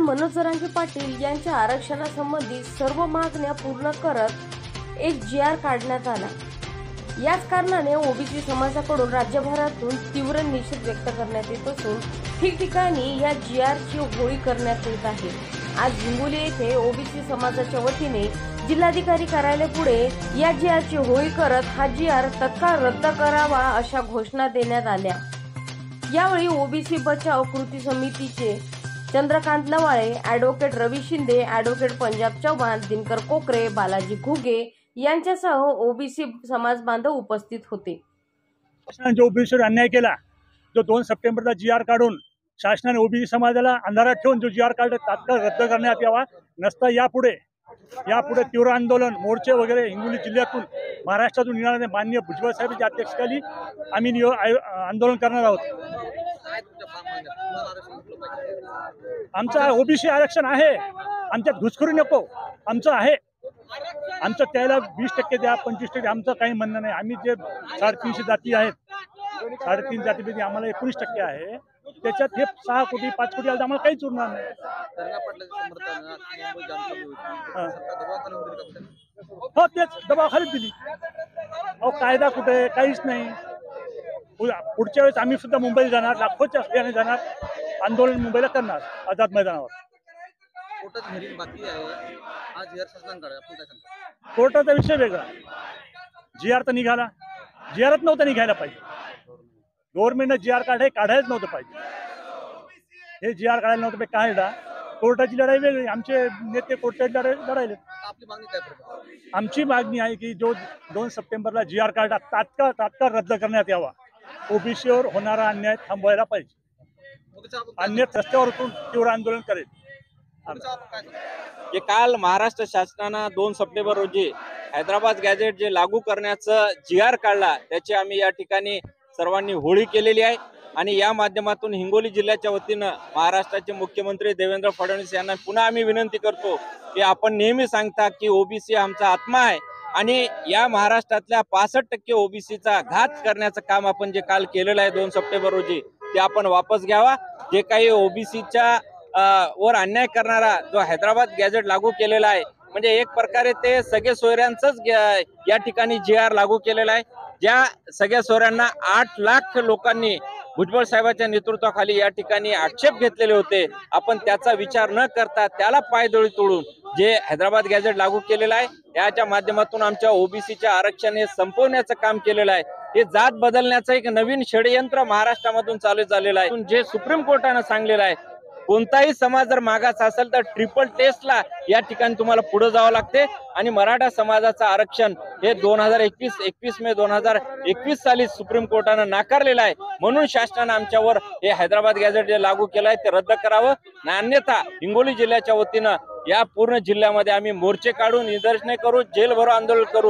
मनोज जरांगे पाटील यांच्या आरक्षणासंबंधी सर्व मागण्या पूर्ण करत एक जी.आर. काढण्यात आला। याच कारणाने ओबीसी समाजाकडून राज्यभरातून तीव्र निषेध व्यक्त करण्यात येत असून ठिकठिकाणी या जी.आर.ची होळी करण्यात येत आहे। आज हिंगोली येथे ओबीसी समाजाच्या वतीने जिल्हाधिकारी कार्यालय पुढे या जी.आर.ची होळी करत हा जी.आर. तत्काळ रद्द करावा अशा घोषणा देण्यात आल्या। यावेळी ओबीसी बचाव कृती समितीचे चंद्रकांत लवाळे, ॲडव्होकेट रवी शिंदे, ॲडव्होकेट पंजाब चव्हाण, दिनकर कोकरे, बालाजी घुगे यांच्यासह ओबीसी समाज बांधव उपस्थित होते। जो ओबीसीवर अन्याय केला, जो 2 सप्टेंबरला जी.आर. काढून शासनाने ओबीसी समाजाला अंधारात ठेवून जो जी.आर. काढला तात्काळ रद्द करण्यात यावा। नसता यापुढे तीव्र आंदोलन, मोर्चे वगैरे हिंगोली जिल्ह्यातून महाराष्ट्रातून येणारे माननीय भुजबळ साहेबांच्या अध्यक्षतेखाली आम्ही आंदोलन करणार आहोत। आमचा ओबीसी आरक्षण आहे, आमच्यात घुसखोरी नको, आमचं आहे। आमचं त्याला 20% द्या, 25% आमचं काही म्हणणं नाही। आम्ही जे 350 जाती आहेत, 3.5 जातीपैकी आम्हाला 19% आहे। त्याच्यात हे 6 कोटी 5 कोटी आलं आम्हाला काहीच उरणार नाही। हो, तेच दबावाखाली दिली। अहो, कायदा कुठे, काहीच नाही। पुढच्या वेळेस आम्ही सुद्धा मुंबईला जाणार, लाखोच्या संख्येने जाणार, आंदोलन मुंबईला करणार आझाद मैदानावर। कोर्टाचा विषय वेगळा, जी.आर. तर निघाला, जी.आरच नव्हता निघायला पाहिजे। गव्हर्नमेंटने जी.आर. काढायच नव्हतं पाहिजे। हे जी.आर. काढायला नव्हतं पाहिजे, काढला। कोर्टाची लढाई वेगळी, आमचे नेते कोर्टाची लढायले। आमची मागणी आहे की जो 2 सप्टेंबरला जी.आर. काढला तात्काळ रद्द करण्यात यावा। ओबीसीवर होणारा अन्याय थांबवायला पाहिजे, अन्यथा रस्त्यावर उतरून तीव्र आंदोलन करेल। काल महाराष्ट्र शासनानं 2 सप्टेंबर रोजी हैदराबाद गॅझेट जे लागू करण्याचं जी.आर. काढला, त्याची आम्ही या ठिकाणी सर्वांनी होळी केलेली आहे। आणि या माध्यमातून हिंगोली जिल्ह्याच्या वतीनं महाराष्ट्राचे मुख्यमंत्री देवेंद्र फडणवीस यांना पुन्हा आम्ही विनंती करतो की आपण नेहमी सांगता की ओबीसी आमचा आत्मा आहे आणि या महाराष्ट्रातल्या 65% ओबीसीचा घात करण्याचं काम आपण जे काल केलेलं आहे 2 सप्टेंबर रोजी, ते आपण वापस घ्यावा। जे काही ओबीसीच्या वर अन्याय करणारा जो हैदराबाद गॅझेट लागू केलेला आहे, म्हणजे एक प्रकारे ते सगळे सोयऱ्यांचंच या ठिकाणी जी.आर. लागू केलेला आहे। ज्या सगळ्या सोयऱ्यांना 8 लाख लोकांनी भुजबळ साहेबांच्या नेतृत्वाखाली या ठिकाणी आक्षेप घेतलेले होते, आपण त्याचा विचार न करता त्याला पायदळी तोडून जे हैदराबाद गॅझेट लागू केलेलं आहे, याच्या माध्यमातून आमच्या ओबीसीचे आरक्षण हे संपवण्याचं काम केलेलं आहे। हे जात बदलण्याचं एक नवीन षडयंत्र महाराष्ट्रामधून चालू झालेलं आहे। जे सुप्रीम कोर्टानं सांगलेलं आहे, कोणताही समाज जर मागास असेल तर ट्रिपल टेस्टला या ठिकाणी तुम्हाला पुढे जावं लागते। आणि मराठा समाजाचं आरक्षण हे 21 मे 2021 साली सुप्रीम कोर्टानं नाकारलेलं आहे। म्हणून शासनानं आमच्यावर हे हैदराबाद गॅझेट जे लागू केलं आहे ते रद्द करावं, अन्यथा हिंगोली जिल्ह्याच्या वतीनं या पूर्ण जिल्ह्यामध्ये आम्ही मोर्चे काढून निदर्शने करू, जेल भरो आंदोलन करू।